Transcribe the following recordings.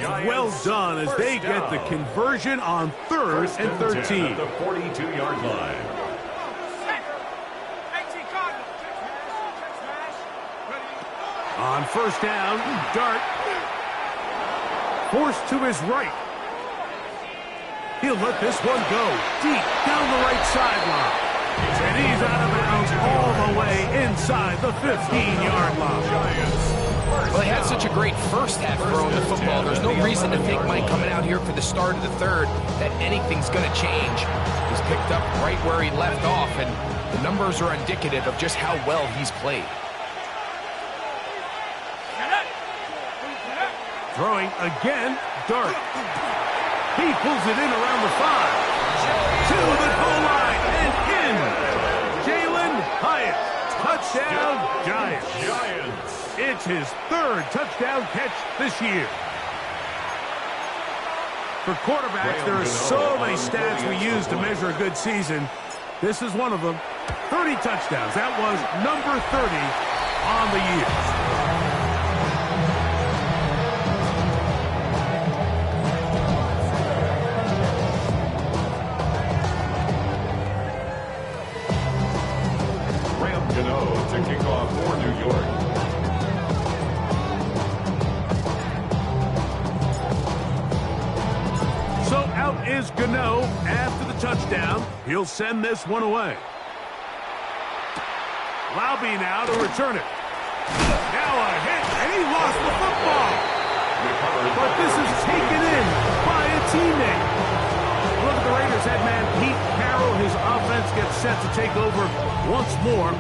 well done as they get the conversion on 3rd and 13. At the 42-yard line. On 1st down, Dart. Forced to his right. He'll let this one go deep down the right sideline. And he's out of bounds all the way inside the 15-yard line. Well, he had such a great first half throwing the football. There's no reason to think, Mike, coming out here for the start of the 3rd, that anything's going to change. He's picked up right where he left off, and the numbers are indicative of just how well he's played. Throwing again, Dart. He pulls it in around the 5. To the goal line and in. Jalen Hyatt. Touchdown, Giants. It's his 3rd touchdown catch this year. For quarterbacks, there are so many stats we use to measure a good season. This is one of them. 30 touchdowns. That was number 30 on the year. To kick off for New York. So out is Gano after the touchdown. He'll send this one away. Laube now to return it. Now a hit, and he lost the football. But this is taken in by a teammate. Look at the Raiders head man, Pete Carroll. His offense gets set to take over once more.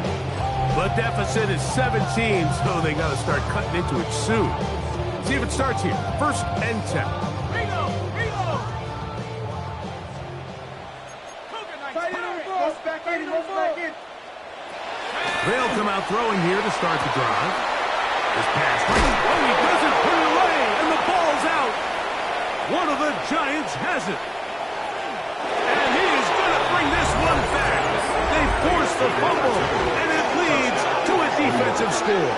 But deficit is 17, so they got to start cutting into it soon. See if it starts here. 1st and 10. They'll come out throwing here to start the drive. This pass. Oh, he doesn't put it away, and the ball's out. One of the Giants has it. And he is going to bring this one back. They force the fumble, and it leads to a defensive score.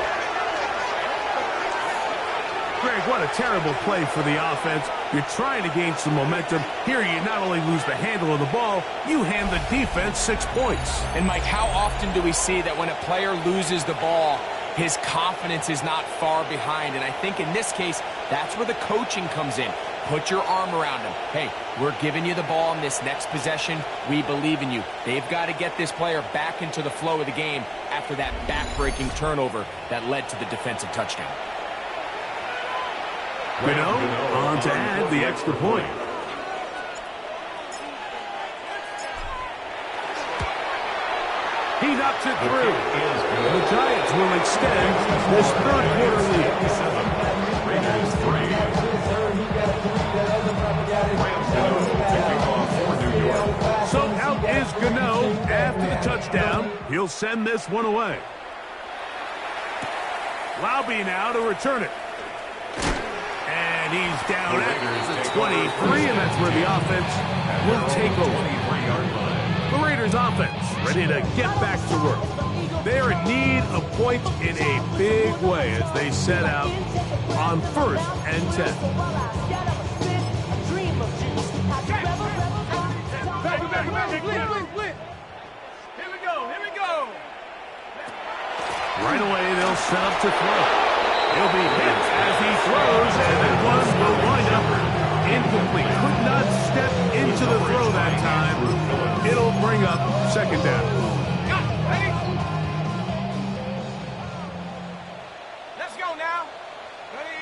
Greg, what a terrible play for the offense. You're trying to gain some momentum. Here you not only lose the handle of the ball, you hand the defense 6 points. And, Mike, how often do we see that when a player loses the ball, his confidence is not far behind? And I think in this case, that's where the coaching comes in. Put your arm around him. Hey, we're giving you the ball in this next possession. We believe in you. They've got to get this player back into the flow of the game after that back-breaking turnover that led to the defensive touchdown. Gano on to add the extra point. He knocks it through. The Giants will extend this 3rd quarter lead. Raiders 3. So out is Gano after the touchdown. He'll send this one away. Laube now to return it. And he's down at the 23, and that's where the offense will take over. The Raiders offense ready to get back to work. They're in need of points in a big way as they set out on 1st and 10. Right away, they'll set up to throw. He'll be hit as he throws, and that one will wind up incomplete. Could not step into the throw that time. It'll bring up 2nd down. Let's go now.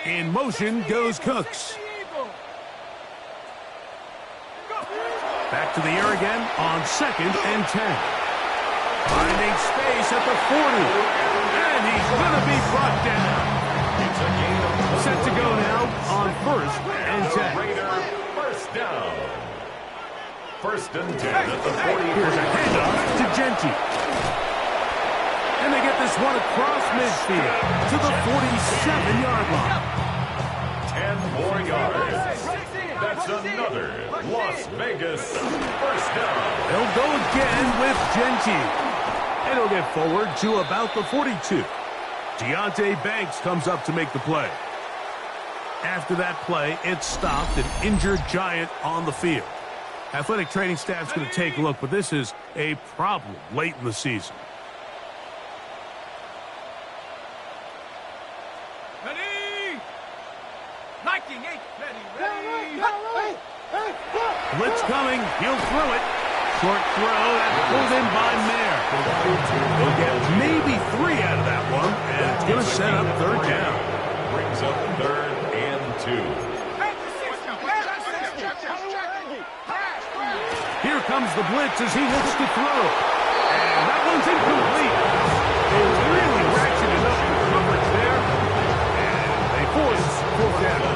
In motion goes Cooks. Back to the air again on 2nd and 10. Finding space at the 40. And he's going to be brought down. Set to go now on 1st and 10. Raider 1st down. 1st and 10 at the 40. Here's a handoff to Genti. And they get this one across midfield to the 47-yard line. 10 more yards. That's another Las Vegas 1st down. They'll go again with Genti. And he'll get forward to about the 42. Deonte Banks comes up to make the play. After that play, it stopped an injured Giant on the field. Athletic training staff's going to take a look, but this is a problem late in the season. Ready? Liking it. Ready. Blitz coming. He'll throw it. Short throw. That's pulled in by Mayer. He'll get maybe 3 out of that one, and it's going to set up third down. Brings up 3rd and 2. Here comes the blitz as he looks to throw. And that one's incomplete. They really ratcheted up the coverage there. And they force 4th down.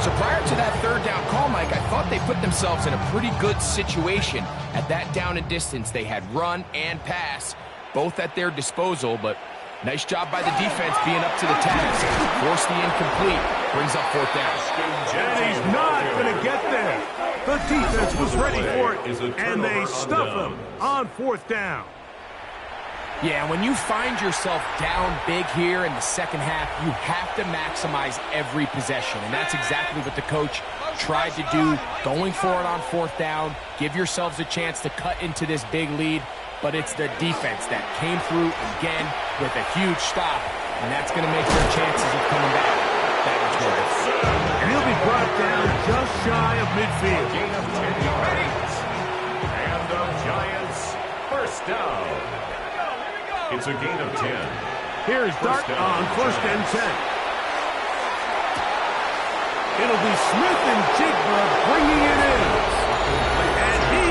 So prior to that third down call, Mike, I thought they put themselves in a pretty good situation. At that down and distance, they had run and pass, both at their disposal, but nice job by the defense being up to the task. Force the incomplete. Brings up 4th down. And he's not going to get there. The defense was ready for it, and they stuff him on 4th down. Yeah, when you find yourself down big here in the second half, you have to maximize every possession, and that's exactly what the coach tried to do, going for it on 4th down. Give yourselves a chance to cut into this big lead, but it's the defense that came through again with a huge stop, and that's going to make their chances of coming back that much more. And he'll be brought down just shy of midfield. Gain of 10 yards. And the Giants, 1st down. It's a gain of 10. Here's Dart on 1st and 10. It'll be Smith and Jigba bringing it in. And he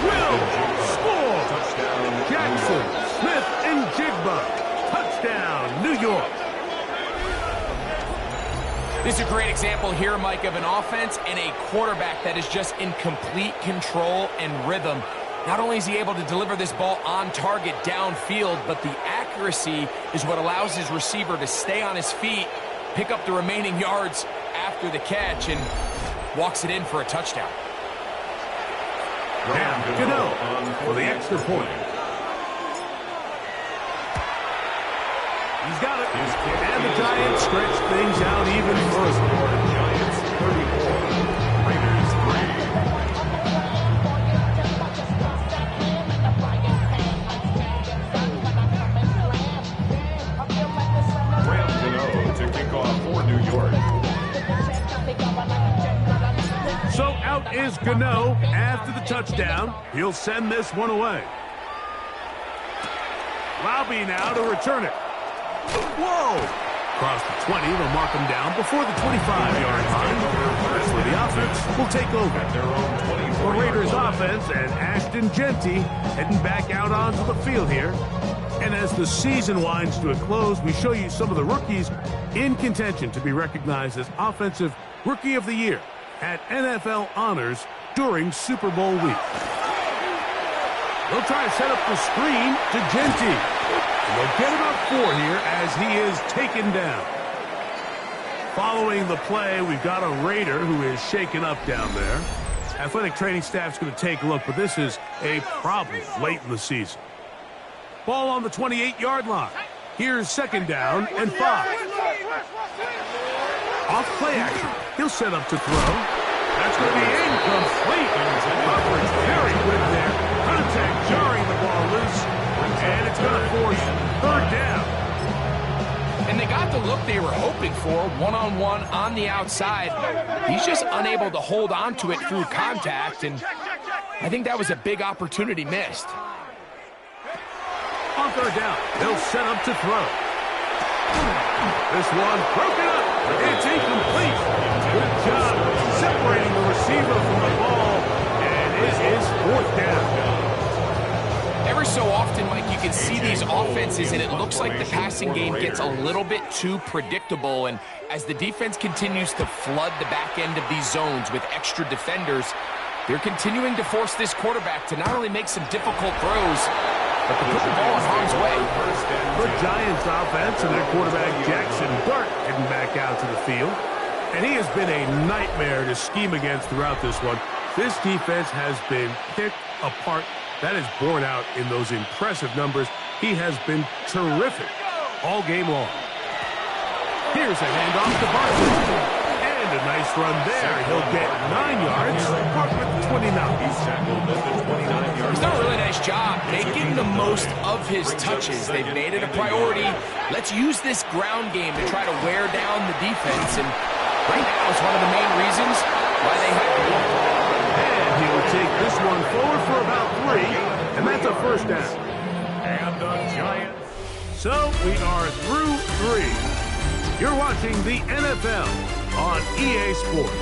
will score. Touchdown. Jackson, Smith, and Jigba. Touchdown, New York. This is a great example here, Mike, of an offense and a quarterback that is just in complete control and rhythm. Not only is he able to deliver this ball on target downfield, but the accuracy is what allows his receiver to stay on his feet, pick up the remaining yards after the catch, and walks it in for a touchdown. Now, Gano for the extra point. He's got it. And the Giants stretch things out even further. Giants 34, Raiders 3. To kick off for New York. So out is Gano after the touchdown. He'll send this one away. Laube now to return it. Whoa! Across the 20, they'll mark him down before the 25-yard line. That's where the offense will take over. The Raiders offense and Ashton Genty heading back out onto the field here. And as the season winds to a close, we show you some of the rookies in contention to be recognized as Offensive Rookie of the Year at NFL Honors during Super Bowl week. They'll try to set up the screen to Genty. And they'll get about 4 here as he is taken down. Following the play, we've got a Raider who is shaken up down there. Athletic training staff's going to take a look, but this is a problem late in the season. Ball on the 28-yard line. Here's 2nd down and 5. Off play action. He'll set up to throw. That's going to be incomplete. Coverage very good there. Contact jarring the ball loose. And it's going to force 3rd down. And they got the look they were hoping for, one-on-one on the outside. He's just unable to hold on to it through contact, and I think that was a big opportunity missed. On 3rd down, they'll set up to throw. This one broken up. It's incomplete. Good job separating the receiver from the ball, and it is 4th down. Every so often, Mike, you can see these offenses, and it looks like the passing game gets a little bit too predictable. And as the defense continues to flood the back end of these zones with extra defenders, they're continuing to force this quarterback to not only make some difficult throws, but to put the ball in harm's way. The Giants offense and their quarterback Jackson Dart heading back out to the field. And he has been a nightmare to scheme against throughout this one. This defense has been picked apart. That is borne out in those impressive numbers. He has been terrific all game long. Here's a handoff to Barkley. And a nice run there. He'll get 9 yards. Mark with 29. He's tackled at the 29-yard He's done a really nice job making the most of his touches. They've made it a priority. Let's use this ground game to try to wear down the defense. And right now it's one of the main reasons why they have the ball. And he will take this one forward for about 3. And that's a first down. And the Giants. So we are through 3. You're watching the NFL on EA Sports.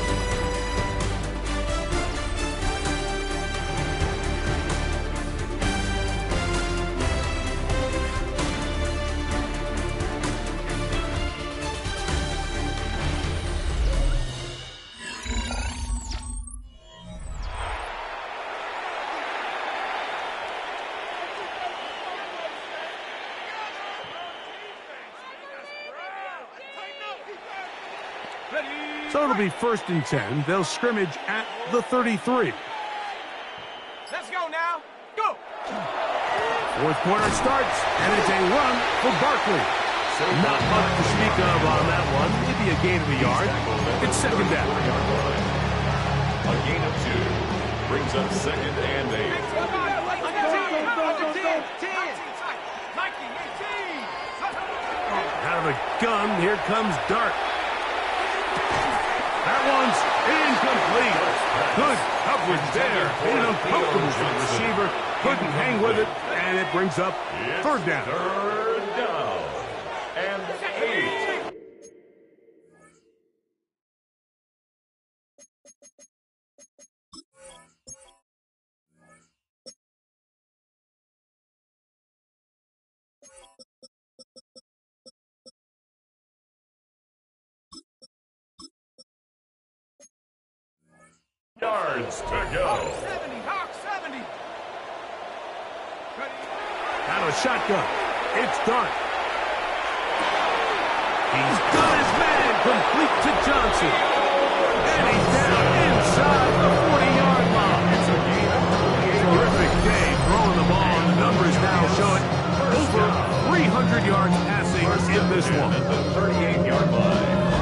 So it'll be 1st and 10. They'll scrimmage at the 33. Let's go now. Go. 4th quarter starts, and it's a run for Barkley. Not much to speak of on that one. Maybe a gain of a yard. It's 2nd down. A gain of 2 brings up 2nd and 8. Out of the gun, here comes Dart. That one's incomplete. Good coverage there. Being uncomfortable for the receiver. Couldn't hang with it, and it brings up 3rd down. 3rd down. And 8. Yards to go. 70, Hawk 70. Out of a shotgun. It's Dart. He's got his man complete to Johnson. And he's down inside the 40-yard line. It's a gain of 28. Terrific day throwing the ball. The numbers now show it. Over 300 yards passing in this one. At the 38-yard line.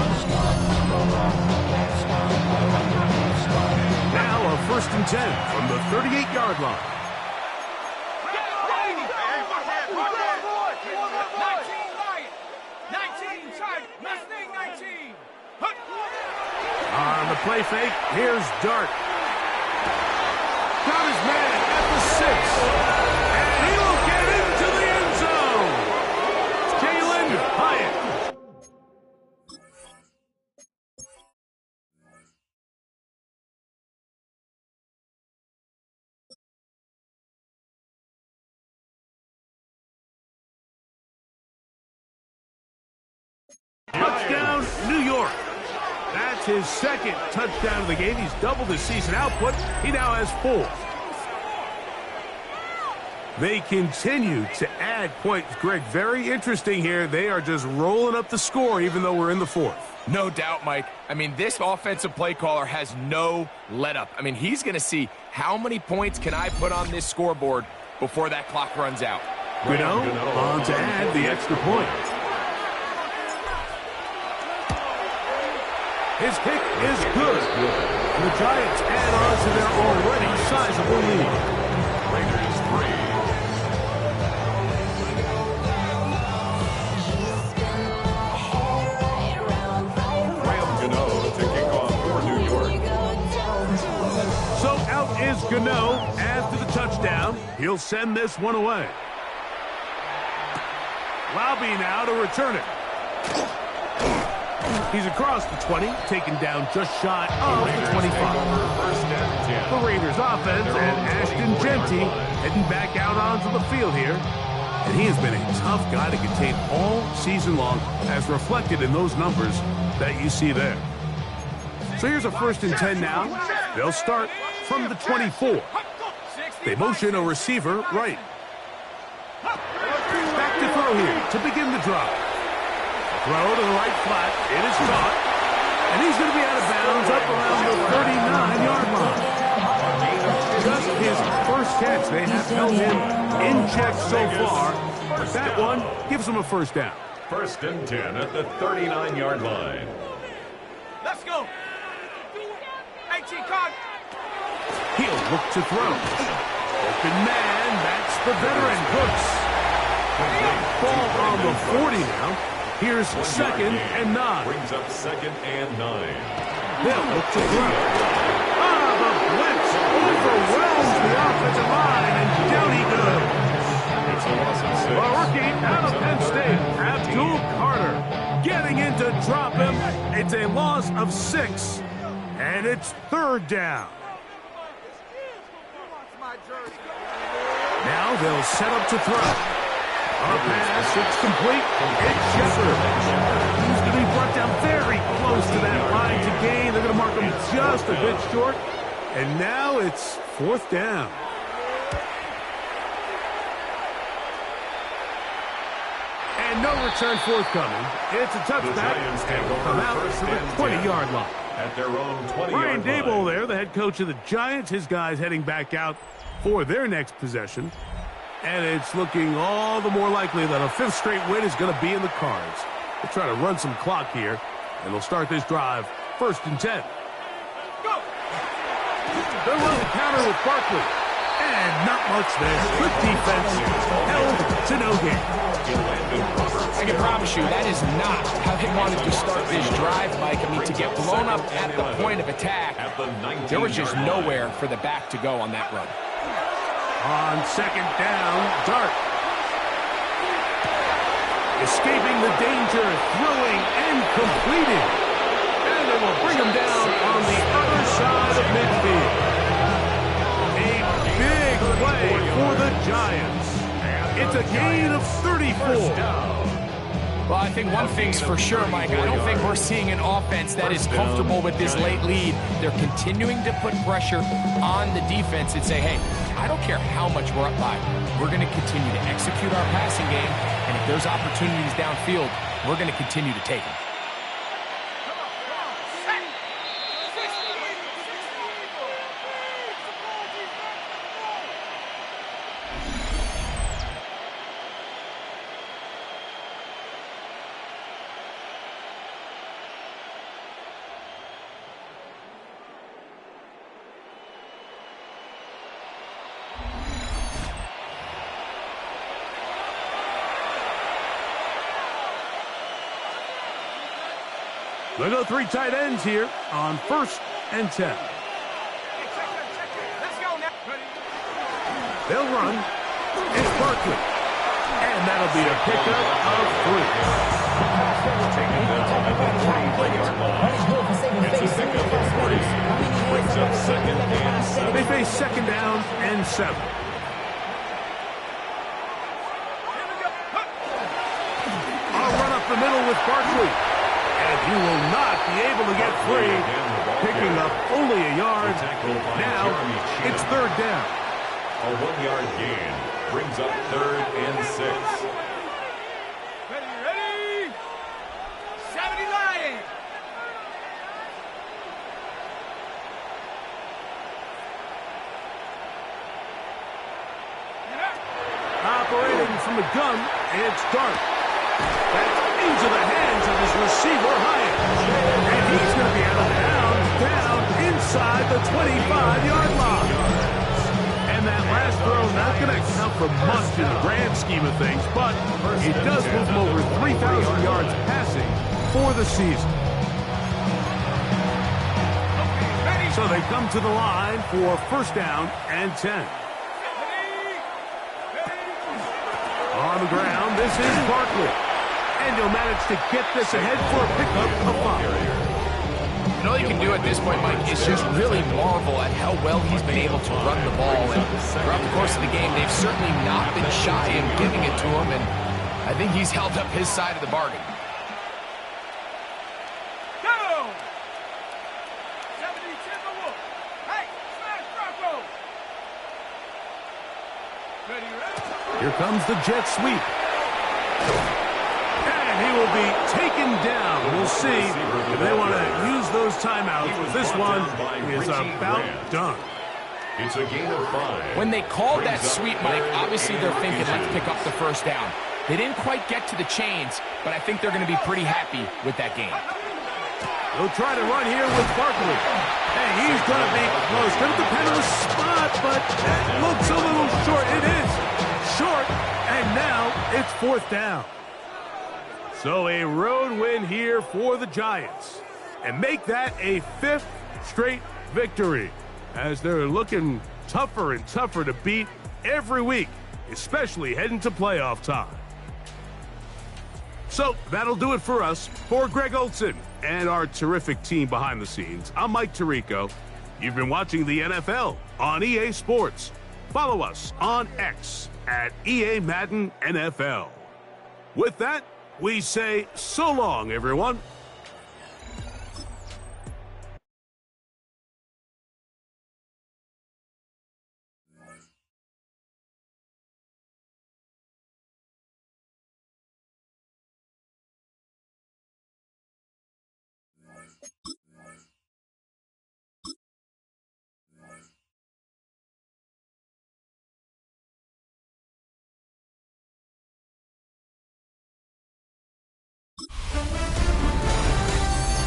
Now a 1st and 10 from the 38-yard line. 19. On the play fake, here's Dart. Got his man at the 6. And he will get into the end zone. Jalen Hyatt. Touchdown, New York. That's his 2nd touchdown of the game. He's doubled his season output. He now has 4. They continue to add points. Greg, very interesting here. They are just rolling up the score even though we're in the 4th. No doubt, Mike. I mean, this offensive play caller has no let-up. I mean, he's going to see how many points can I put on this scoreboard before that clock runs out. Gano on to add the extra point. His kick is good. And the Giants add on to their already sizable lead. Raiders 3. Graham Gano to kick off for New York. So out is Gano after the touchdown. He'll send this one away. Lobby now to return it. He's across the 20, taken down just shy of the 25. The Raiders offense and Ashton Genty heading back out onto the field here. And he has been a tough guy to contain all season long, as reflected in those numbers that you see there. So here's a 1st and 10 now. They'll start from the 24. They motion a receiver right. Back to throw here to begin the drive. Throw to the right flat. It is caught. And he's going to be out of bounds up around the 39-yard line. Just his first catch. They have held him in check so far. But that one gives him a 1st down. First and 10 at the 39-yard line. Let's go. AT con. He'll look to throw. Open man, that's the veteran, Cooks. Ball on the 40 now. Here's second and 9. Brings up second and 9. They'll look to throw. The blitz overwhelms the offensive line, and down he goes. It's a loss of 6. A rookie out of Penn State, Abdul Carter, getting in to drop him. It's a loss of 6, and it's third down. Now they'll set up to throw. On a pass, it's complete. It's Shepard. He's going to be brought down very close to that line to gain. They're going to mark him just a bit short. And now it's fourth down. And no return forthcoming. It's a touchback. Come out to the 20-yard line. At their own 20-yard Brian line. Daboll there, the head coach of the Giants. His guys heading back out for their next possession. And it's looking all the more likely that a fifth straight win is going to be in the cards. They'll try to run some clock here, and they'll start this drive first and 10. Go. They'll run the counter with Barkley. And not much there. Good defense. Held to no gain. I can promise you that is not how they wanted to start this drive, Mike. I mean, to get blown up at the point of attack, there was just nowhere for the back to go on that run. On second down, Dart. Escaping the danger, throwing and completing. And they will bring him down on the other side of midfield. A big play for the Giants. It's a gain of 34. Well, I think one thing's for sure, Mike. I don't think we're seeing an offense that is comfortable with this late lead. They're continuing to put pressure on the defense and say, hey, I don't care how much we're up by. We're going to continue to execute our passing game, and if there's opportunities downfield, we're going to continue to take them. They'll go three tight ends here on first and 10. Let's go now. They'll run. It's Barkley. And that'll be a pickup of 3. Taken down at the 43-yard line. It's a pickup of 3. Brings up second and 7. They face second down and 7. I'll run up the middle with Barkley. And he will not be able to get free, picking up only a yard. Now it's third down. A 1-yard gain brings up third and 6. Ready? 70 Lions. Operating from the gun, it's Dart. That's into the hands of his receiver, Hyatt. And he's going to be out of bounds, down inside the 25-yard line. And that last throw not going to count for much in the grand scheme of things, but it does move him over 3,000 yards passing for the season. So they come to the line for first down and 10. On the ground, this is Barkley. And he'll manage to get this ahead for a pickup of 5. And all you can do at this point, Mike, is just really marvel at how well he's been able to run the ball. And throughout the course of the game, they've certainly not been shy in giving it to him. And I think he's held up his side of the bargain. Go! 70 Timberwolf. Hey, smash Bronco. Ready? Here comes the jet sweep. And he will be taken down. We'll see if they want to use those timeouts. This one is about done. It's a gain of 5. When they called that sweep, Mike, obviously they're thinking, let's pick up the first down. They didn't quite get to the chains, but I think they're going to be pretty happy with that game. He'll try to run here with Barkley. And he's going to make close. Going to depend on the spot, but that looks a little short. It is short, and now it's 4th down. So a road win here for the Giants. And make that a 5th straight victory, as they're looking tougher and tougher to beat every week, especially heading to playoff time. So that'll do it for us. For Greg Olson and our terrific team behind the scenes, I'm Mike Tirico. You've been watching the NFL on EA Sports. Follow us on X at EA Madden NFL. With that, we say so long, everyone.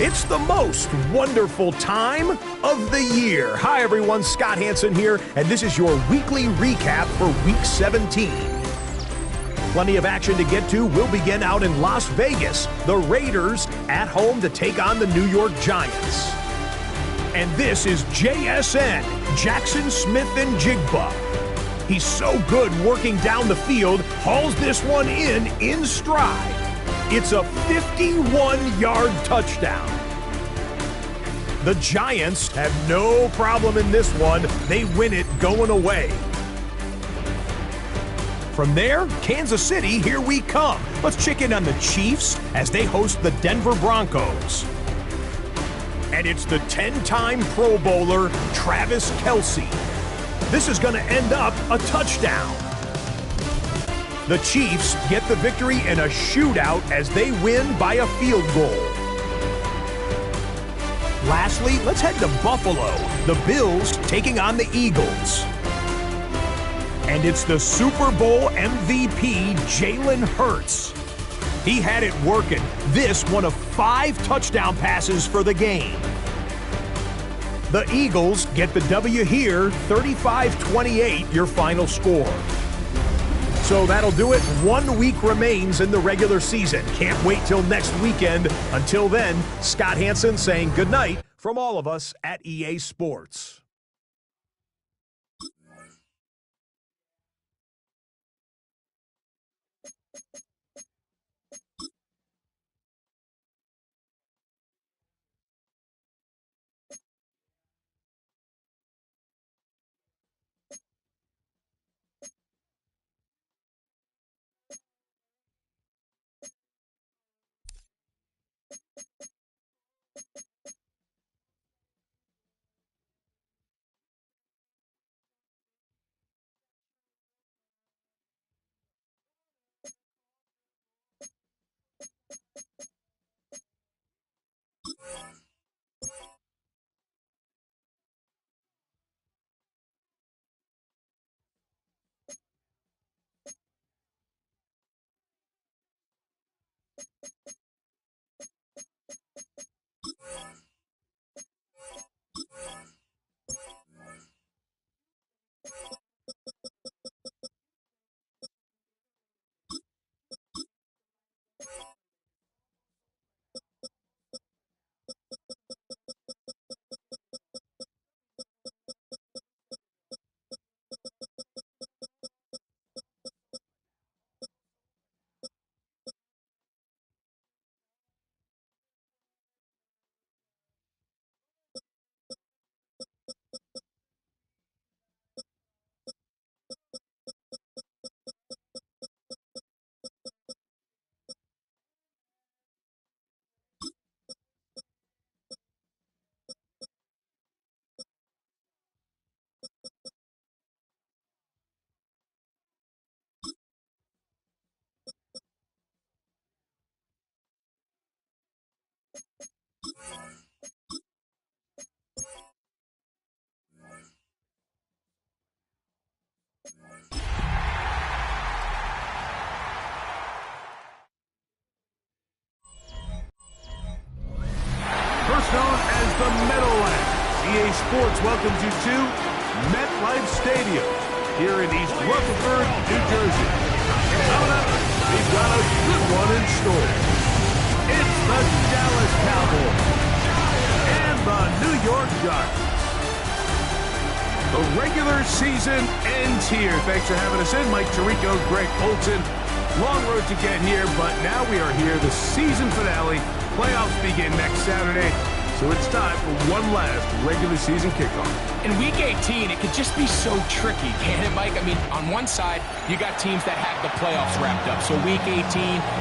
It's the most wonderful time of the year. Hi, everyone. Scott Hansen here, and this is your weekly recap for Week 17. Plenty of action to get to. We'll begin out in Las Vegas. The Raiders at home to take on the New York Giants. And this is JSN, Jackson Smith and Jigba. He's so good working down the field, hauls this one in stride. It's a 51-yard touchdown. The Giants have no problem in this one. They win it going away. From there, Kansas City, here we come. Let's check in on the Chiefs as they host the Denver Broncos. And it's the 10-time Pro Bowler, Travis Kelce. This is going to end up a touchdown. The Chiefs get the victory in a shootout as they win by a field goal. Lastly, let's head to Buffalo. The Bills taking on the Eagles. And it's the Super Bowl MVP, Jalen Hurts. He had it working. This one of 5 touchdown passes for the game. The Eagles get the W here, 35-28, your final score. So that'll do it. 1 week remains in the regular season. Can't wait till next weekend. Until then, Scott Hansen saying goodnight from all of us at EA Sports. known as the Meadowlands. EA Sports welcomes you to MetLife Stadium here in East Rutherford, New Jersey. Coming up, we've got a good one in store. It's the Dallas Cowboys and the New York Giants. The regular season ends here. Thanks for having us in. Mike Tirico, Greg Olson. Long road to get here, but now we are here. The season finale. Playoffs begin next Saturday. So it's time for one last regular season kickoff. In Week 18, it could just be so tricky, can't it, Mike? I mean, on one side, you got teams that have the playoffs wrapped up. So Week 18,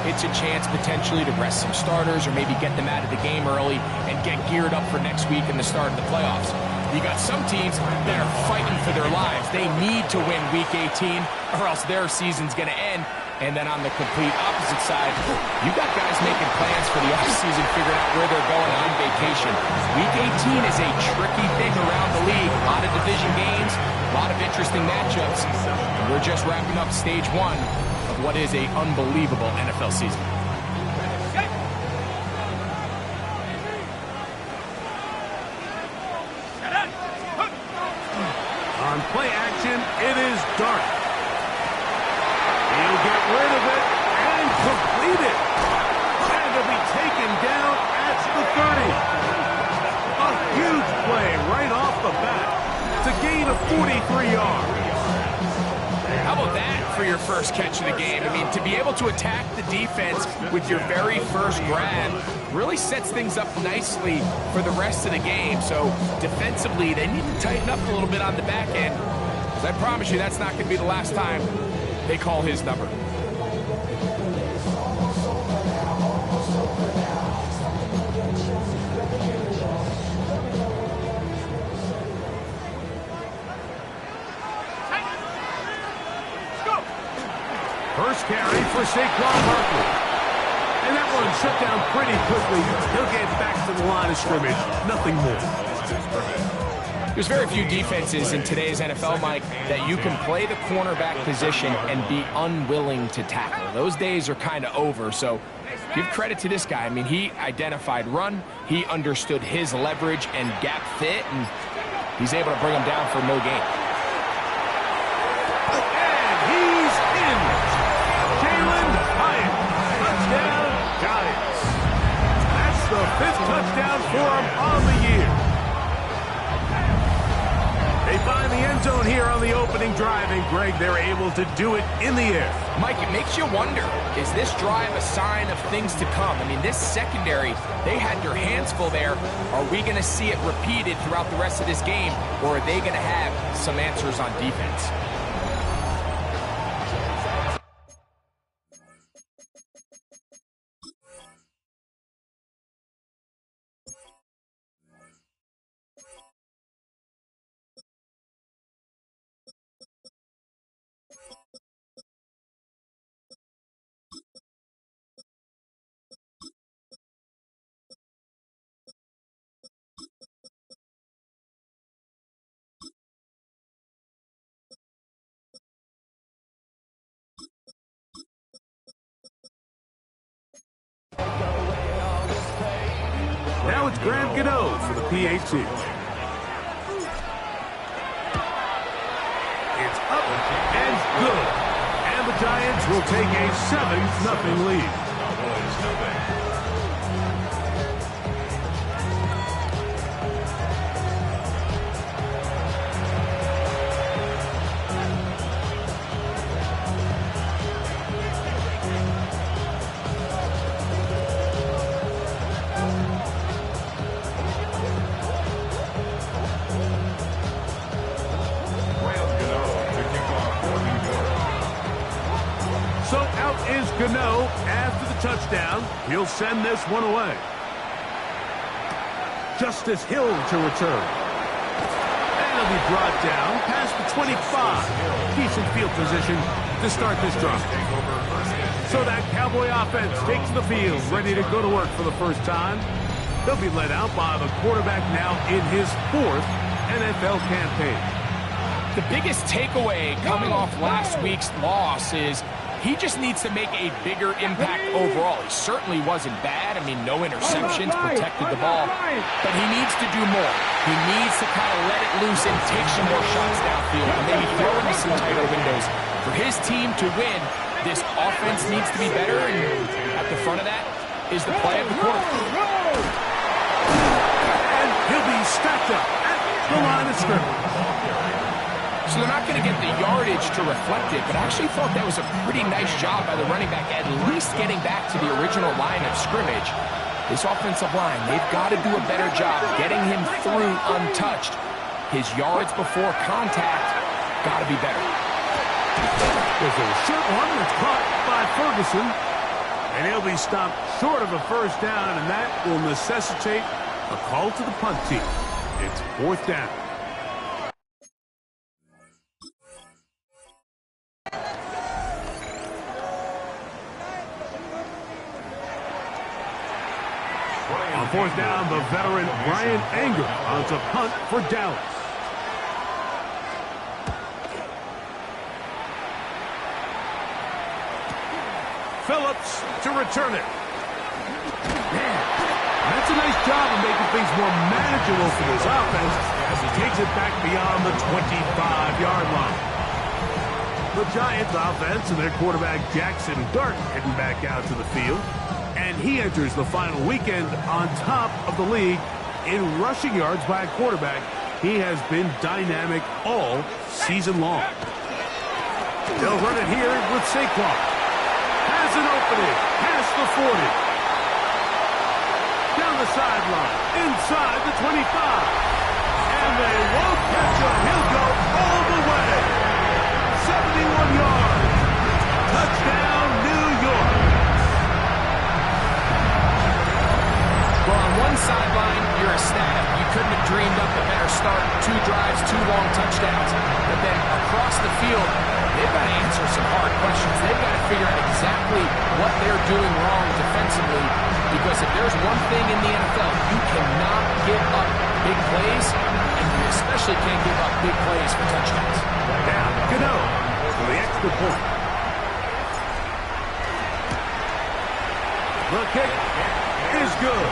it's a chance potentially to rest some starters or maybe get them out of the game early and get geared up for next week and the start of the playoffs. You got some teams that are fighting for their lives. They need to win Week 18 or else their season's going to end. And then on the complete opposite side, you got guys making plans for the offseason, figuring out where they're going on vacation. Week 18 is a tricky thing around the league. A lot of division games, a lot of interesting matchups. And we're just wrapping up stage one of what is an unbelievable NFL season. On play action, it is Dart. He'll get rid of it and complete it. And it'll be taken down at the 30. A huge play right off the bat. It's a gain of 43 yards. How about that for your first catch of the game? I mean, to be able to attack the defense with your very first grab really sets things up nicely for the rest of the game. So defensively, they need to tighten up a little bit on the back end. Because I promise you, that's not going to be the last time they call his number. First carry for Saquon Barkley. And that one shut down pretty quickly. He'll get back to the line of scrimmage. Nothing more. There's very few defenses in today's NFL, Mike, that you can play the cornerback position and be unwilling to tackle. Those days are kind of over, so give credit to this guy. I mean, he identified run, he understood his leverage and gap fit, and he's able to bring him down for no gain. And he's in. Jalen Hyatt. Touchdown, Giants. That's the 5th touchdown for him on the year. They find the end zone here on the opening drive, and Greg, they're able to do it in the air. Mike, it makes you wonder, is this drive a sign of things to come? I mean, this secondary, they had their hands full there. Are we going to see it repeated throughout the rest of this game, or are they going to have some answers on defense? Now it's Graham Gano for the PAT. It's up and good. And the Giants will take a 7-0 lead. So out is Gano after the touchdown. He'll send this one away. Justice Hill to return. And he'll be brought down past the 25. Decent field position to start this drive. So that Cowboy offense takes the field, ready to go to work for the first time. They'll be led out by the quarterback now in his 4th NFL campaign. The biggest takeaway coming off last week's loss is He just needs to make a bigger impact overall. He certainly wasn't bad. I mean, no interceptions, protected the ball. But he needs to do more. He needs to kind of let it loose and take some more shots downfield and maybe throw into some tighter windows. For his team to win, this offense needs to be better, and at the front of that is the play of the quarter. And he'll be stacked up at the line of scrimmage. So they're not going to get the yardage to reflect it, but I actually thought that was a pretty nice job by the running back, at least getting back to the original line of scrimmage. This offensive line, they've got to do a better job getting him through untouched. His yards before contact got to be better. There's a short one that's caught by Ferguson, and he'll be stopped short of a first down, and that will necessitate a call to the punt team. It's fourth down. On fourth down, the veteran Brian Anger on to punt for Dallas. Phillips to return it. Man, that's a nice job of making things more manageable for this offense as he takes it back beyond the 25-yard line. The Giants offense and their quarterback Jackson Dart heading back out to the field. And he enters the final weekend on top of the league in rushing yards by a quarterback. He has been dynamic all season long. They'll run it here with Saquon. Has an opening. Past the 40. Down the sideline. Inside the 25. And they won't catch him. He'll go all the way. 71 yards. Touchdown, New York. Well, on one sideline, you're ecstatic. You couldn't have dreamed up a better start. 2 drives, 2 long touchdowns. But then across the field, they've got to answer some hard questions. They've got to figure out exactly what they're doing wrong defensively. Because if there's one thing in the NFL, you cannot give up big plays, and you especially can't give up big plays for touchdowns. Now, Gano for the extra point. The kick is good.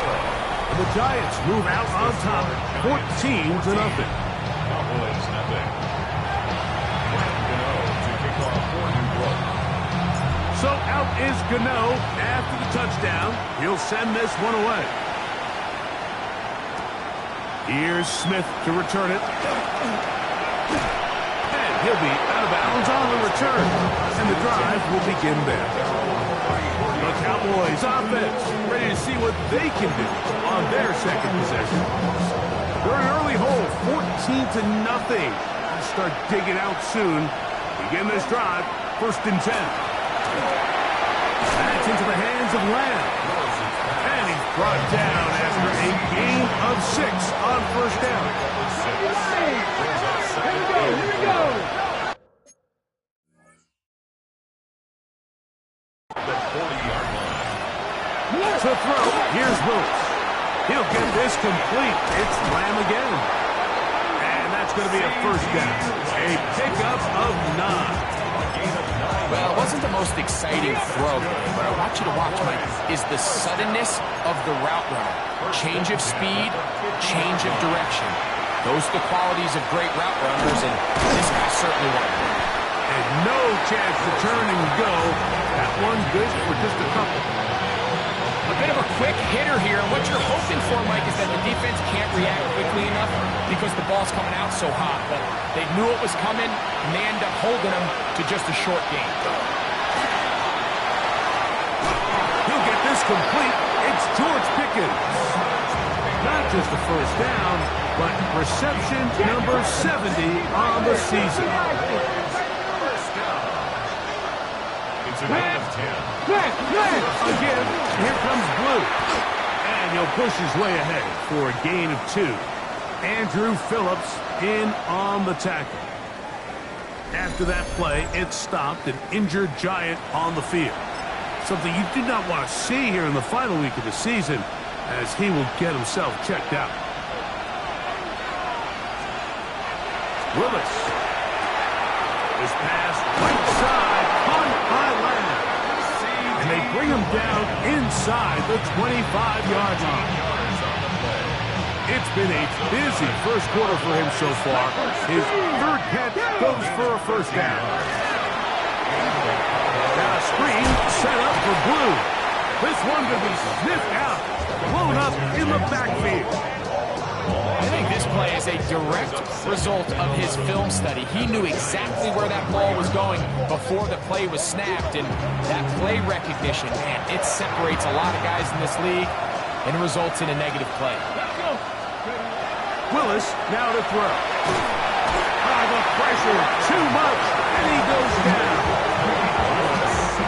And the Giants move out on top, 14-0. Cowboys nothing. To kick off for New York. So out is Gano after the touchdown. He'll send this one away. Here's Smith to return it. And he'll be out of bounds on the return. And the drive will begin there. The Cowboys offense ready to see what they can do on their second possession. They're an early hole, 14-0. Start digging out soon. Begin this drive, 1st and 10. That's into the hands of Lamb. And he's brought down after a gain of 6 on 1st down. Here we go. To throw, here's Willis. He'll get this complete. It's Lamb again. And that's going to be a 1st down. A pickup of 9. Well, it wasn't the most exciting throw, but I want you to watch, Mike, is the suddenness of the route runner. Change of speed, change of direction. Those are the qualities of great route runners, and this guy certainly one of them. And no chance to turn and go. That one good for just a couple. A bit of a quick hitter here. What you're hoping for, Mike, is that the defense can't react quickly enough because the ball's coming out so hot. But they knew it was coming, and they end up holding them to just a short game. He'll get this complete. It's George Pickens. Not just a 1st down, but reception number 70 on the season. It's a gain of 10. Again, here comes Blue. And he'll push his way ahead for a gain of 2. Andrew Phillips in on the tackle. After that play, it stopped an injured Giant on the field. Something you do not want to see here in the final week of the season, as he will get himself checked out. Willis is passed right side, caught by Lamb. they bring him down inside the 25-yard line. It's been a busy first quarter for him so far. His third catch goes for a first down. Now a screen set up for Blue. This one could be sniffed out, blown up in the backfield. I think this play is a direct result of his film study. He knew exactly where that ball was going before the play was snapped, and that play recognition, man, it separates a lot of guys in this league and results in a negative play. Willis now to throw. The pressure, too much, and he goes down.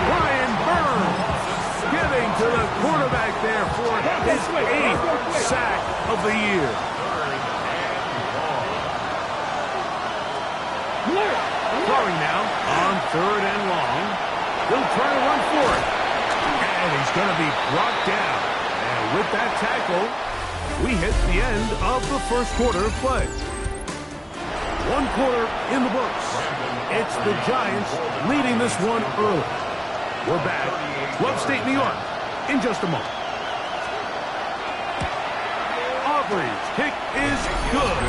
Brian Burns getting to the quarterback there for his 8th sack of the year. Throwing now on 3rd and long. He'll try to run for it. And he's going to be brought down. And with that tackle, we hit the end of the first quarter of play. 1 quarter in the books. It's the Giants leading this one early. We're back to upstate New York in just a moment. Aubrey's kick is good.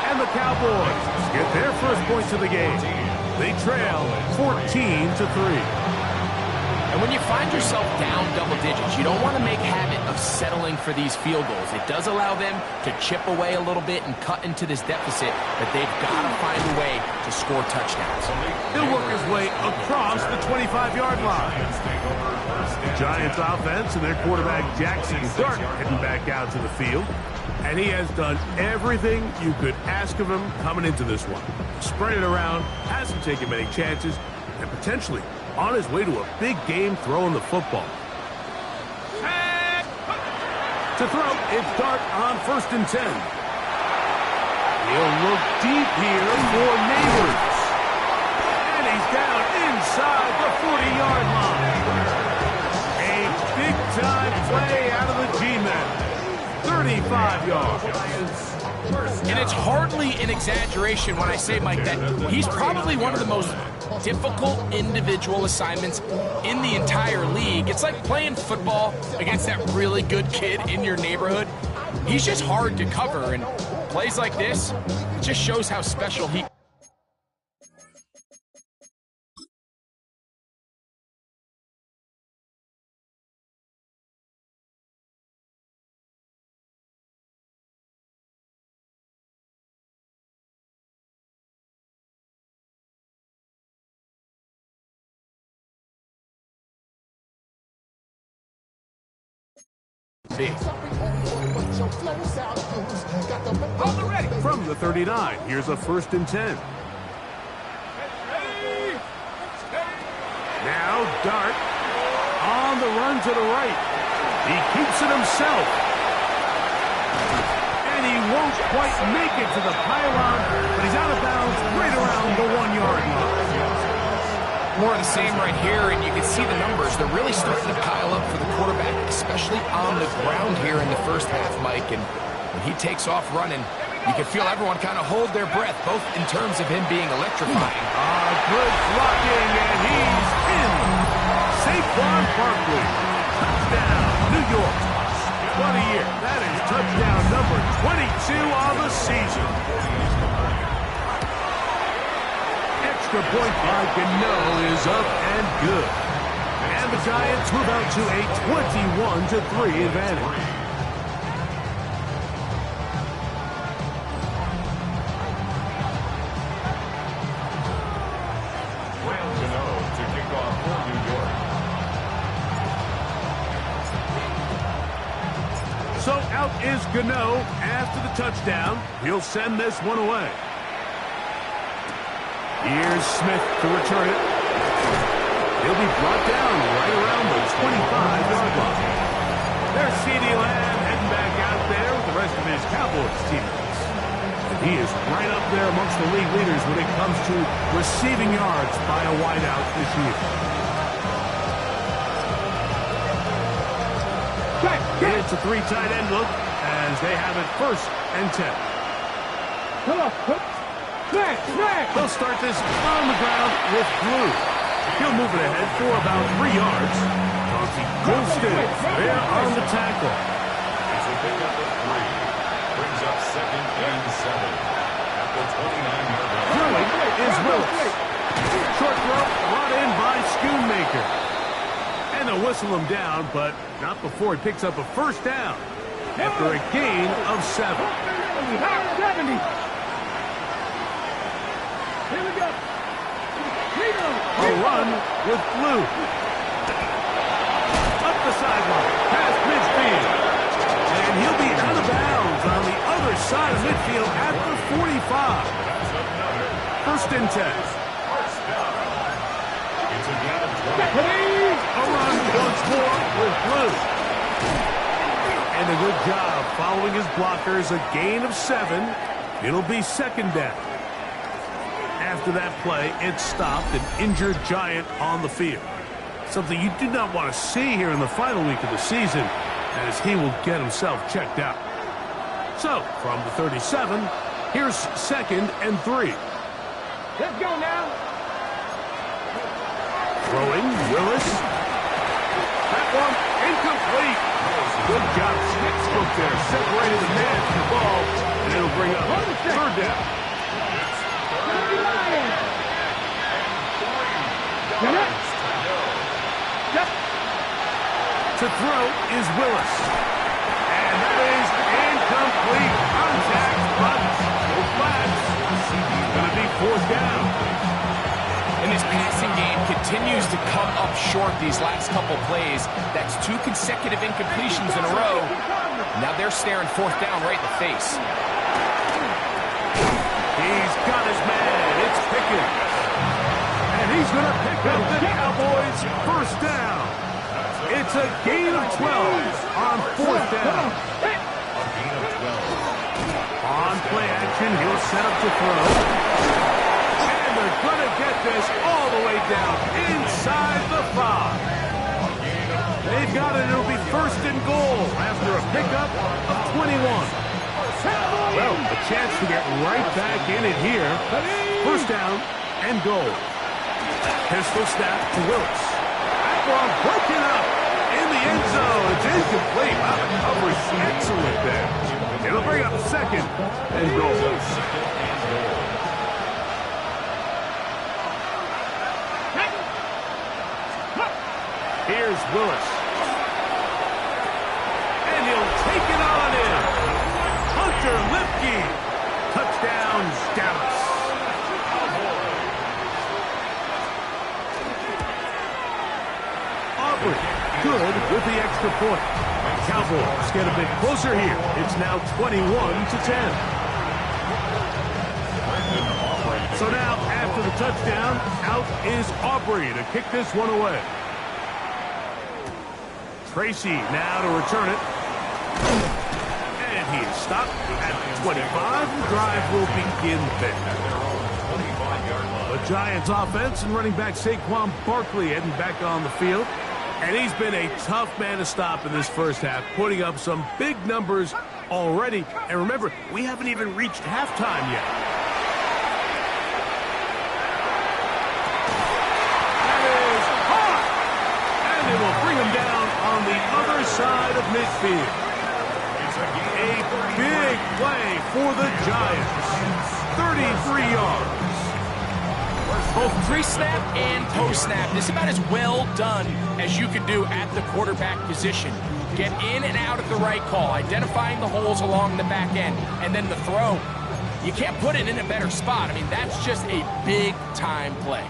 And the Cowboys get their first points of the game. They trail 14-3. And when you find yourself down double digits, you don't want to make habit of settling for these field goals. It does allow them to chip away a little bit and cut into this deficit, but they've got to find a way to score touchdowns. He'll work his way across the 25-yard line. The Giants offense and their quarterback Jackson Dart heading back out to the field. And he has done everything you could ask of him coming into this one. Spread it around, hasn't taken many chances, and potentially on his way to a big game throwing the football. To throw, it's Dart on 1st and 10. He'll look deep here for Neighbors. And he's down inside the 40-yard line. A big-time play out of the G-Men. 35 yards. And it's hardly an exaggeration when I say, Mike, that he's probably one of the most difficult individual assignments in the entire league. It's like playing football against that really good kid in your neighborhood. He's just hard to cover, and plays like this just shows how special he is. From the 39, here's a 1st and 10. Now Dart on the run to the right. He keeps it himself. And he won't quite make it to the pylon, but he's out of bounds right around the 1-yard line. More of the same right here, and you can see the numbers. They're really starting to pile up for the quarterback, especially on the ground here in the first half, Mike. And when he takes off running, you can feel everyone kind of hold their breath, both in terms of him being electrifying. Good blocking, and he's in. Saquon Barkley. Touchdown, New York. What a year. That is touchdown number 22 on the season. Extra point by Gano is up and good. And the Giants move out to a 21-3 advantage. So out is Gano after the touchdown. He'll send this one away. Here's Smith to return it. He'll be brought down right around the 25-yard line. There's CeeDee Lamb heading back out there with the rest of his Cowboys teammates. And he is right up there amongst the league leaders when it comes to receiving yards by a wideout this year. It's a 3 tight end look as they have it 1st and 10. They'll start this on the ground with Blue. He'll move it ahead for about 3 yards. Chauncey Golston there on the tackle. It's a pickup of 3. Brings up 2nd and 7 at the 29-yard line. Throwing is Willis. Short throw brought in by Schoonmaker. And they'll whistle him down, but not before he picks up a first down after a gain of 7. 70. Here we go. A run with Blue. Up the sideline, past midfield. And he'll be out of bounds on the other side of midfield at the 45. First and 10. It's a gain of 20. A run once more with Blue. And a good job following his blockers. A gain of 7. It'll be second down. After that play, it stopped an injured Giant on the field. Something you do not want to see here in the final week of the season, as he will get himself checked out. So, from the 37, here's 2nd and 3. Let's go now. Throwing, Willis. That one, incomplete. Good job, Snickscook there. Separated the man from the ball, and it'll bring up third down. To throw is Willis. And that is incomplete. Contact, but no flags. Going to be fourth down. And his passing game continues to come up short these last couple plays. That's 2 consecutive incompletions in a row. Now they're staring fourth down right in the face. He's got his man. It's Pickett. And he's going to pick up the Cowboys' first down. It's a gain of 12 on fourth down. On play action, he'll set up to throw. And they're going to get this all the way down inside the 5. They've got it. It'll be first and goal after a pickup of 21. Well, a chance to get right back in it here. First down and goal. Pistol snap to Willis. That one broken up in the end zone. It's incomplete. Wow, the coverage excellent there. It'll bring up second and goal. Here's Willis. And he'll take it on in. Hunter Lipke. Touchdown, Dallas. Good with the extra point. Cowboys get a bit closer here. It's now 21-10. So now, after the touchdown, out is Aubrey to kick this one away. Tracy now to return it. And he is stopped at 25. The drive will begin there. The Giants offense and running back Saquon Barkley heading back on the field. And he's been a tough man to stop in this first half, putting up some big numbers already. And remember, we haven't even reached halftime yet. That is hot! And they will bring him down on the other side of midfield. A big play for the Giants. 33 yards. Both pre-snap and post-snap. This is about as well done as you can do at the quarterback position. Get in and out at the right call, identifying the holes along the back end, and then the throw. You can't put it in a better spot. I mean, that's just a big-time play.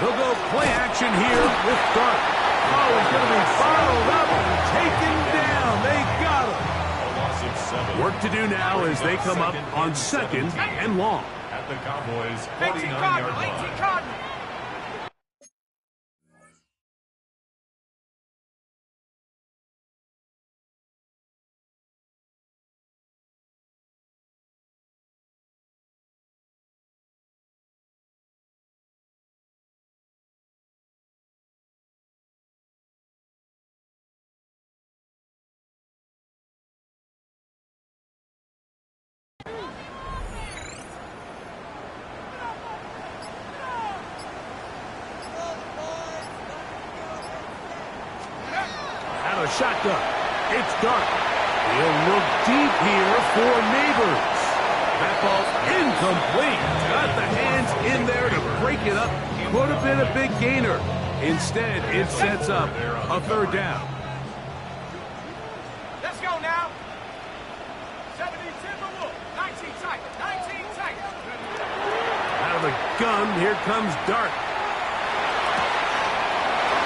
They'll go play action here with Dart. Oh, he's going to be followed up and taken down. They got him. Work to do now as they come up on second and long. At the Cowboys' 49-yard line. shotgun. It's Dark. He'll look deep here for Neighbors. That ball's incomplete. Got the hands in there to break it up. Could have been a big gainer. Instead, it sets up a third down. Let's go now. 70 Timberwolves. 19 seconds. 19 seconds. Out of the gun, here comes Dark.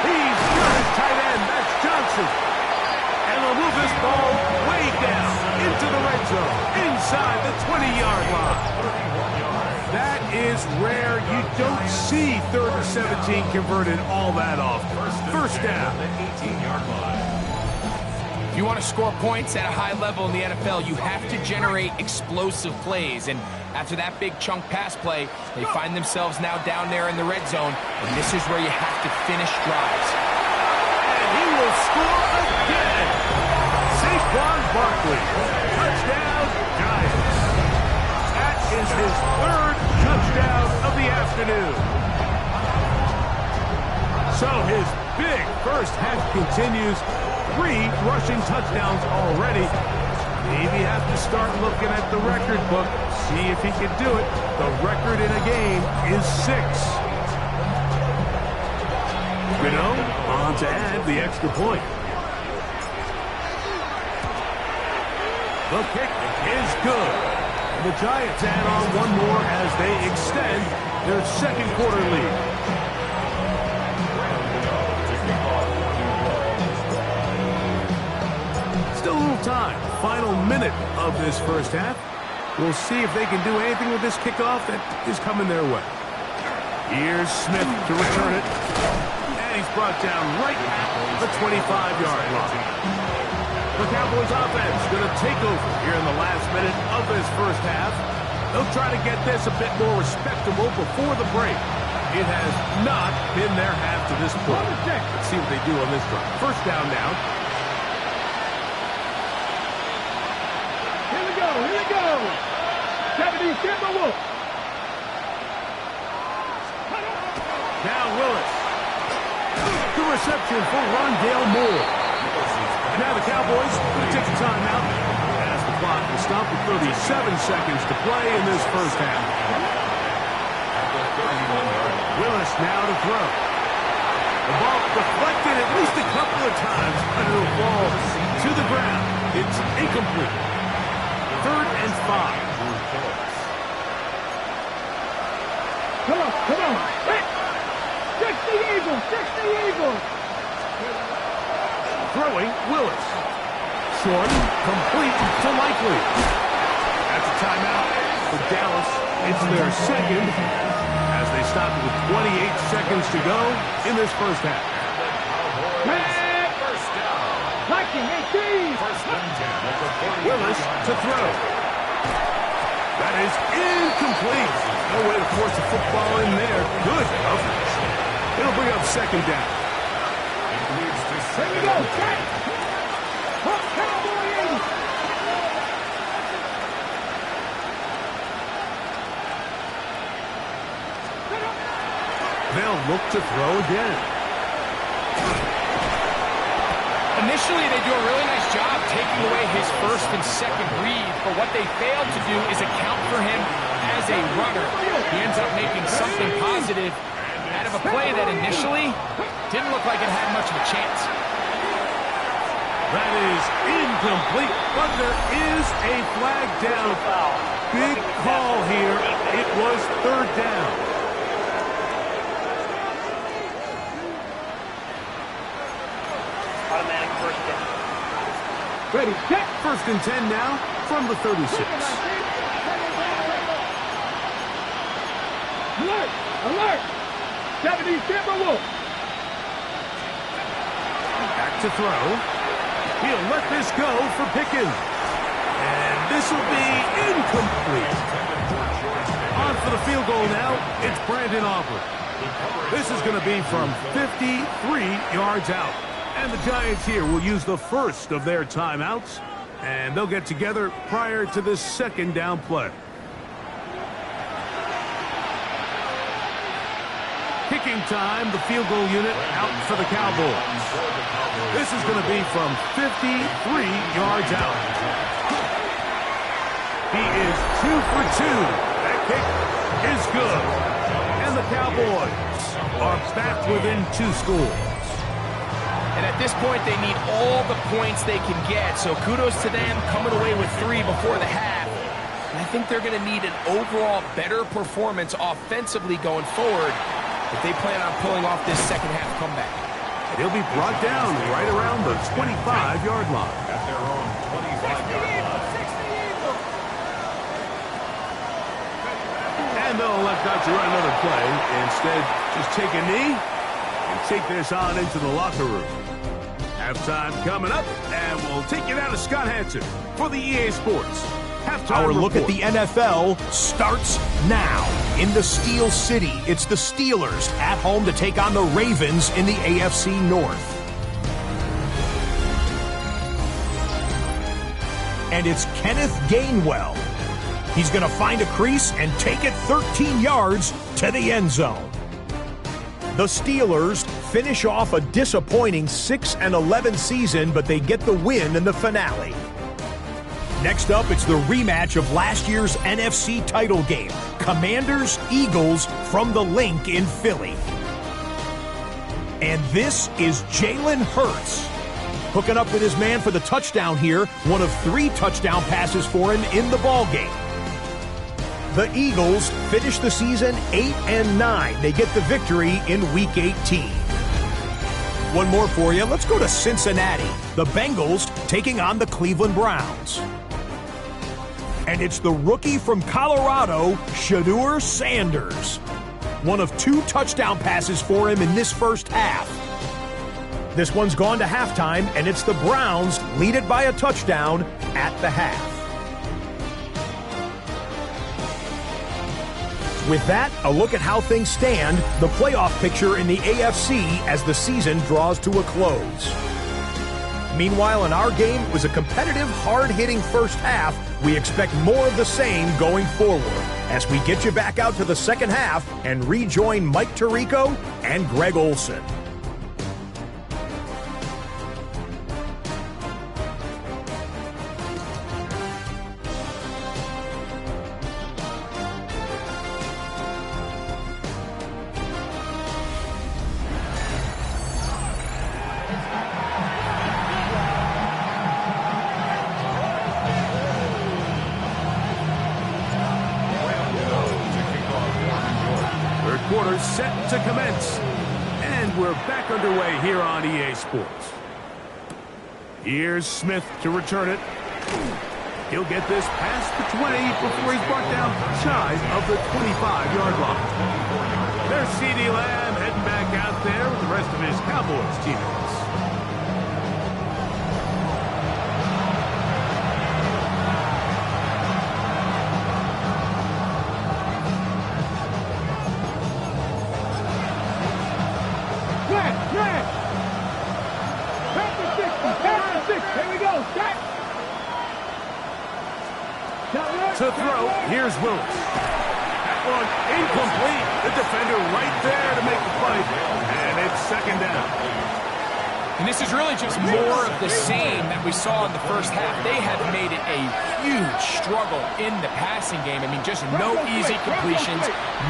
He's got his tight end. That's Johnson. And they'll move this ball way down into the red zone, inside the 20-yard line. That is rare. You don't see 3rd and 17 converted all that often. First down. If you want to score points at a high level in the NFL, you have to generate explosive plays. And after that big chunk pass play, they find themselves now down there in the red zone. And this is where you have to finish drives. And he will score again. Saquon Barkley. Touchdown, Giants. That is his 3rd touchdown of the afternoon. So his big first half continues. 3 rushing touchdowns already. Maybe have to start looking at the record book. See if he can do it. The record in a game is 6. Gano on to add the extra point. The kick is good. And the Giants add on one more as they extend their second quarter lead. Still a little time. Final minute of this first half. We'll see if they can do anything with this kickoff that is coming their way. Here's Smith to return it. And he's brought down right at the 25-yard line. The Cowboys offense going to take over here in the last minute of this first half. They'll try to get this a bit more respectable before the break. It has not been their half to this point. Let's see what they do on this drive. First down now. Here we go. Here we go. 70 Timberwolves. Now Willis. The reception for Rondale Moore. And now the Cowboys will take a timeout as the clock will stop with 37 seconds to play in this first half. Willis now to throw. The ball deflected at least a couple of times, but it'll fall to the ground. It's incomplete. 3rd and 5. Come on, come on. Hit. 60 Eagles, 60 Eagles. Throwing, Willis. Short, complete to Likely. That's a timeout for Dallas. It's their second as they stop with 28 seconds to go in this first half. First down. Likely, 18. Willis to throw. That is incomplete. No way to force the football in there. Good coverage. It'll bring up second down. Here we go. Check. Cowboy 80. They'll look to throw again. Initially, they do a really nice job taking away his first and second read, but what they failed to do is account for him as a runner. He ends up making something positive out of a play that initially didn't look like it had much of a chance. That is incomplete, but there is a flag down. Big call here. It was 3rd down. Automatic first down. Ready, set. 1st and 10 now from the 36. Alert, alert. 70 Timberwolves. Back to throw. He'll let this go for Pickens. And this will be incomplete. On for the field goal now, it's Brandon Aubrey. This is going to be from 53 yards out. And the Giants here will use the first of their timeouts. And they'll get together prior to this second down play. Kick Kicking time, the field goal unit out for the Cowboys. This is going to be from 53 yards out. He is 2 for 2. That kick is good. And the Cowboys are back within 2 scores. And at this point, they need all the points they can get. So kudos to them coming away with 3 before the half. And I think they're going to need an overall better performance offensively going forward if they plan on pulling off this second half comeback. And he'll be brought down right around the 25-yard line. At their own 25-yard line. And they'll elect not to run another play. Instead, just take a knee and take this on into the locker room. Halftime coming up, and we'll take you down to Scott Hanson for the EA Sports Halftime Our look at report. the NFL starts now. In the Steel City, it's the Steelers at home to take on the Ravens in the AFC North. And it's Kenneth Gainwell. He's going to find a crease and take it 13 yards to the end zone. The Steelers finish off a disappointing 6-11 season, but they get the win in the finale. Next up, it's the rematch of last year's NFC title game. Commanders-Eagles from the Link in Philly. And this is Jalen Hurts. Hooking up with his man for the touchdown here. One of 3 touchdown passes for him in the ballgame. The Eagles finish the season 8-9. They get the victory in Week 18. One more for you. Let's go to Cincinnati. The Bengals taking on the Cleveland Browns. And it's the rookie from Colorado, Shedeur Sanders. One of 2 touchdown passes for him in this first half. This one's gone to halftime, and it's the Browns lead it by a touchdown at the half. With that, a look at how things stand, the playoff picture in the AFC as the season draws to a close. Meanwhile, in our game, it was a competitive, hard-hitting first half. We expect more of the same going forward as we get you back out to the second half and rejoin Mike Tirico and Greg Olson. Quarter set to commence. And we're back underway here on EA Sports. Here's Smith to return it. He'll get this past the 20 before he's brought down shy of the 25-yard line. There's CeeDee Lamb heading back out there with the rest of his Cowboys teammates. Here we go, set. To throw, here's Willis. That one incomplete. The defender right there to make the play. And it's second down. And this is really just more of the same that we saw in the first half. They have made it a huge struggle in the passing game. I mean, just no easy completions,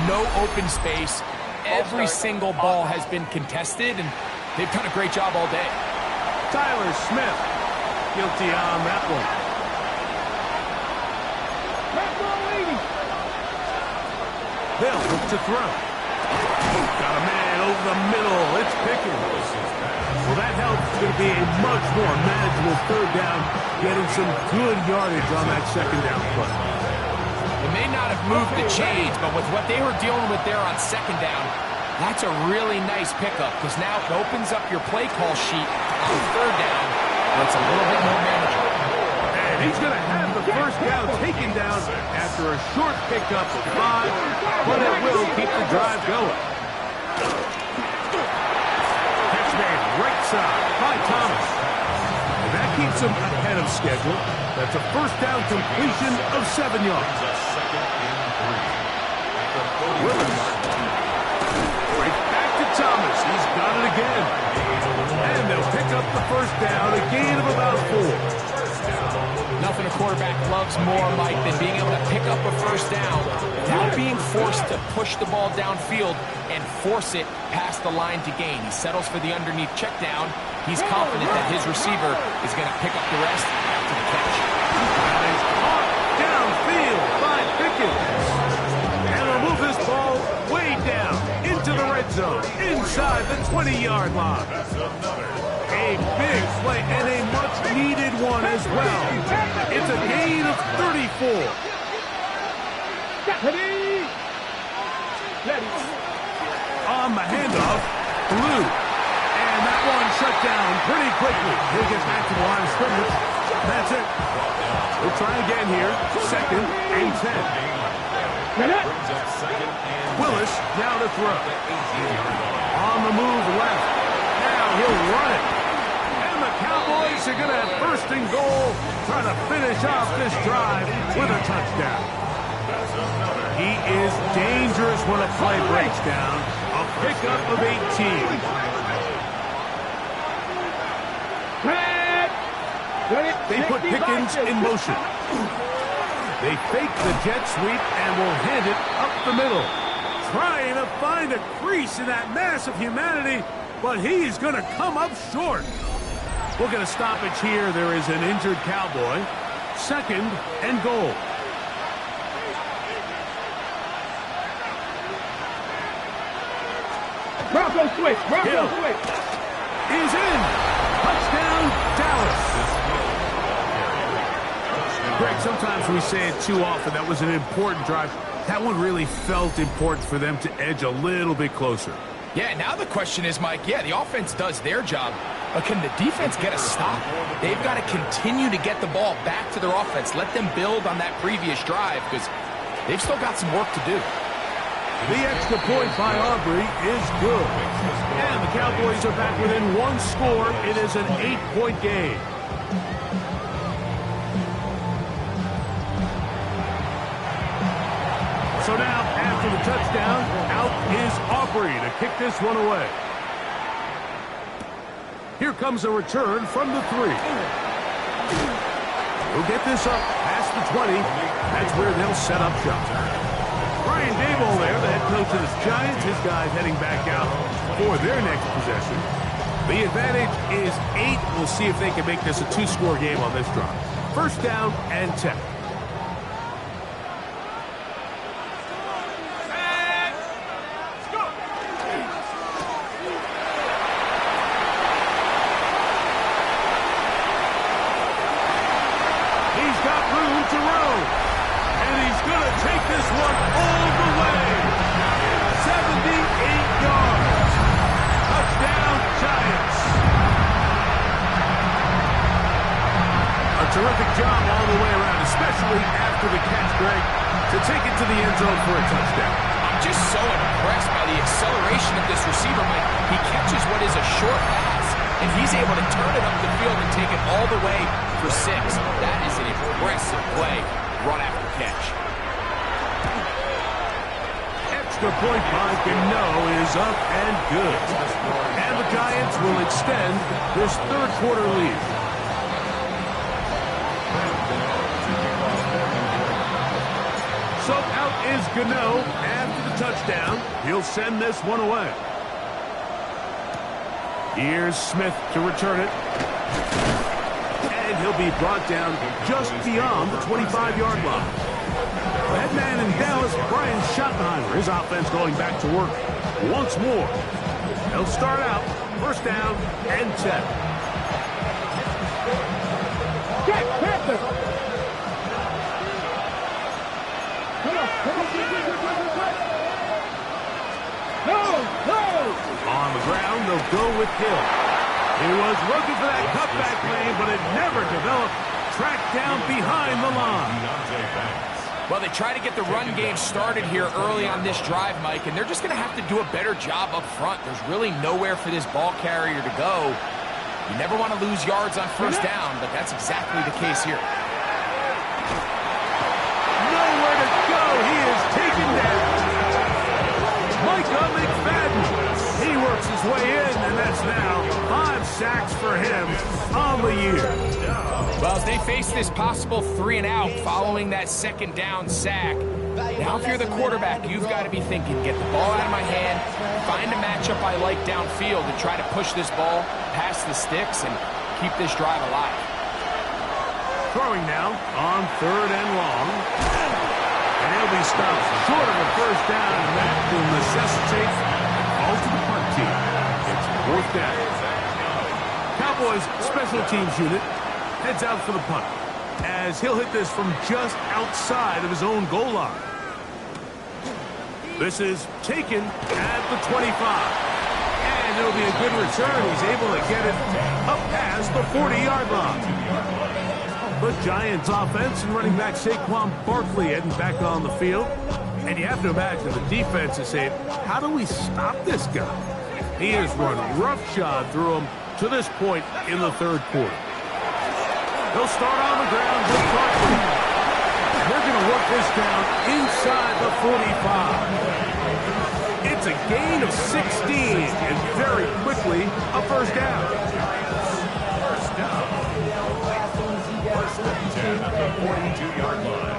no open space. Every single ball has been contested, and they've done a great job all day. Tyler Smith, guilty on that one. They'll look to throw. Got a man over the middle. It's Pickens. Well, that helps. It's going to be a much more manageable third down, getting some good yardage on that second down play. It may not have moved the chains, but with what they were dealing with there on second down, that's a really nice pickup because now it opens up your play call sheet on third down where it's a little bit more manageable. And he's going to have the first down taken down after a short pickup of 5, but it will keep the drive going. Catch made right side by Thomas. And that keeps him ahead of schedule. That's a first down completion of 7 yards. Willis. Right back first down, a gain of about 4. Nothing a quarterback loves more, Mike, than being able to pick up a first down without being forced to push the ball downfield and force it past the line to gain. He settles for the underneath check down. He's confident that his receiver is going to pick up the rest after the catch. He's caught downfield by Pickens. And will move this ball way down into the red zone, inside the 20-yard line. A big play and a much-needed one as well. It's a gain of 34. On the handoff, Blue. And that one shut down pretty quickly. He'll get back to the line of scrimmage. That's it. We'll try again here. 2nd and 10. Willis now to throw. On the move left. Now he'll run it. And the Cowboys are going to have 1st and goal, trying to finish off this drive with a touchdown. He is dangerous when a play breaks down. A pickup of 18. They put Pickens in motion. They fake the jet sweep and will hand it up the middle. Trying to find a crease in that mass of humanity, but he's going to come up short. We'll get a stoppage here. There is an injured Cowboy. 2nd and goal. Bronco switch. Bronco switch. He's in. Touchdown, Dallas. Greg, sometimes we say it too often. That was an important drive. That one really felt important for them to edge a little bit closer. Yeah, now the question is, Mike, yeah, the offense does their job, but can the defense get a stop? They've got to continue to get the ball back to their offense. Let them build on that previous drive because they've still got some work to do. The extra point by Aubrey is good. And the Cowboys are back within 1 score. It is an 8-point game. So now, after the touchdown, out is Aubrey to kick this one away. Here comes a return from the 3. He'll get this up past the 20. That's where they'll set up shop. Brian Daboll there, the head coach of the Giants. His guys heading back out for their next possession. The advantage is 8. We'll see if they can make this a 2-score game on this drive. 1st down and 10. Terrific job all the way around, especially after the catch, Greg, to take it to the end zone for a touchdown. I'm just so impressed by the acceleration of this receiver, Mike. He catches what is a short pass, and he's able to turn it up the field and take it all the way for 6. That is an impressive play, run after catch. Extra point by Gano is up and good. And the Giants will extend this 3rd quarter lead. So out is Gano after the touchdown. He'll send this one away. Here's Smith to return it. And he'll be brought down just beyond the 25-yard line. That man in Dallas, Brian Schottenheimer, his offense going back to work once more. They'll start out 1st down and 10. Jack Panther. On the ground, they'll go with Hill. He was looking for that cutback lane, but it never developed. Tracked down behind the line. Well, they try to get the run game started here early on this drive, Mike, and they're just going to have to do a better job up front. There's really nowhere for this ball carrier to go. You never want to lose yards on 1st down, but that's exactly the case here. Nowhere to go. He is taken down. Micah McFadden. He works his way in, and that's now 5 sacks for him on the year. Well, as they face this possible 3-and-out following that second down sack, now if you're the quarterback, you've got to be thinking, get the ball out of my hand, find a matchup I like downfield and try to push this ball past the sticks and keep this drive alive. Throwing now on 3rd and long. And he'll be stopped short of a first down, and that will necessitate all to the punt team. It's 4th down. Cowboys special teams unit heads out for the punt, as he'll hit this from just outside of his own goal line. This is taken at the 25. And it'll be a good return. He's able to get it up past the 40-yard line. The Giants offense and running back Saquon Barkley heading back on the field. And you have to imagine the defense is saying, how do we stop this guy? He has run roughshod through him to this point in the 3rd quarter. They'll start on the ground with Barkley. They're going to work this down inside the 45. It's a gain of 16, and very quickly a first down. First down. First and 10 at the 42-yard line.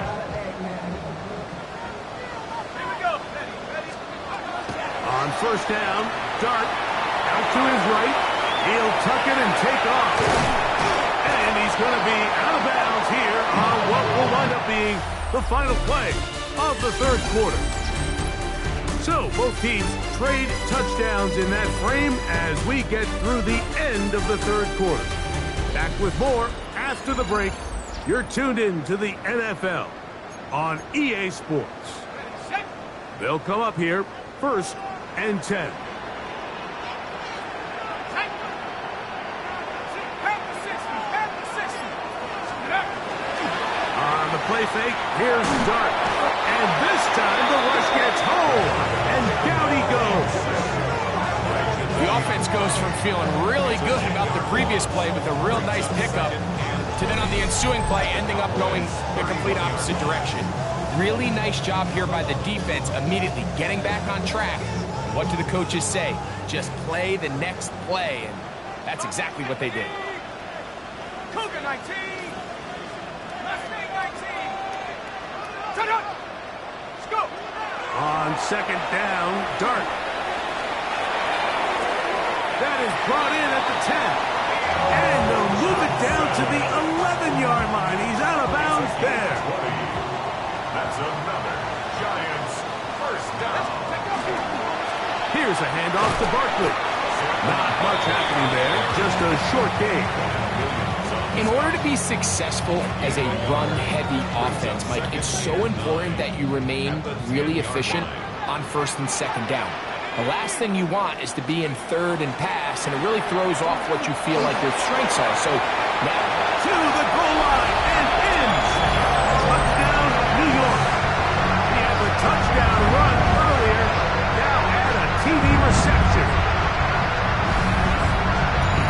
On first down, Dart out to his right. He'll tuck it and take off. And he's going to be out of bounds here on what will wind up being the final play of the 3rd quarter. So both teams trade touchdowns in that frame as we get through the end of the 3rd quarter. Back with more after the break. You're tuned in to the NFL on EA Sports. They'll come up here 1st and 10. On the play fake, here's Dart. And this time the rush gets home. And down he goes. The offense goes from feeling really good about the previous play with a real nice pickup to then on the ensuing play ending up going the complete opposite direction. Really nice job here by the defense immediately getting back on track. What do the coaches say? Just play the next play, and that's exactly what they did. Cougar 19! Mustang 19! Shut up! Let's go! On 2nd down, Dart. That is brought in at the 10. And they'll move it down to the 11-yard line. He's out of bounds there. That's another Giants first down. Here's a handoff to Barkley. Not much happening there, just a short gain. In order to be successful as a run-heavy offense, Mike, it's so important that you remain really efficient on 1st and 2nd down. The last thing you want is to be in 3rd and pass, and it really throws off what you feel like your strengths are. So now to the goal line and in. Touchdown, New York. He had the touchdown run earlier. Now add a TD reception.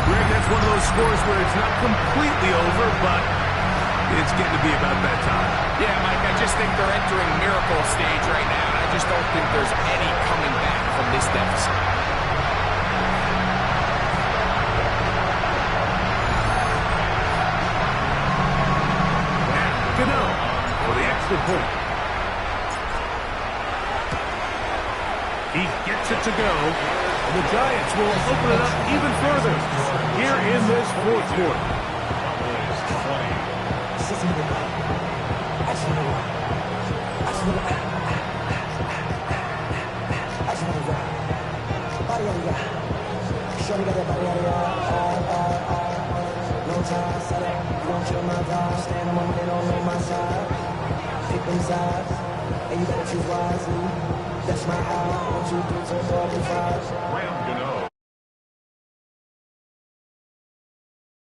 Greg, that's one of those scores where it's not completely over, but it's getting to be about that time. Yeah, Mike, I just think they're entering miracle stage right now, and I just don't think there's any coming back from this deficit. Gano for the extra point. He gets it to go, and the Giants will open it up even further here in this 4th quarter. Shorty got that body out of no time, set up, you gon' kill my vibe. Stand on my money, don't on my side. Pick them sides, and you better choose wisely. That's my eye. 1, 2, 3, 4, 5. Graham Gano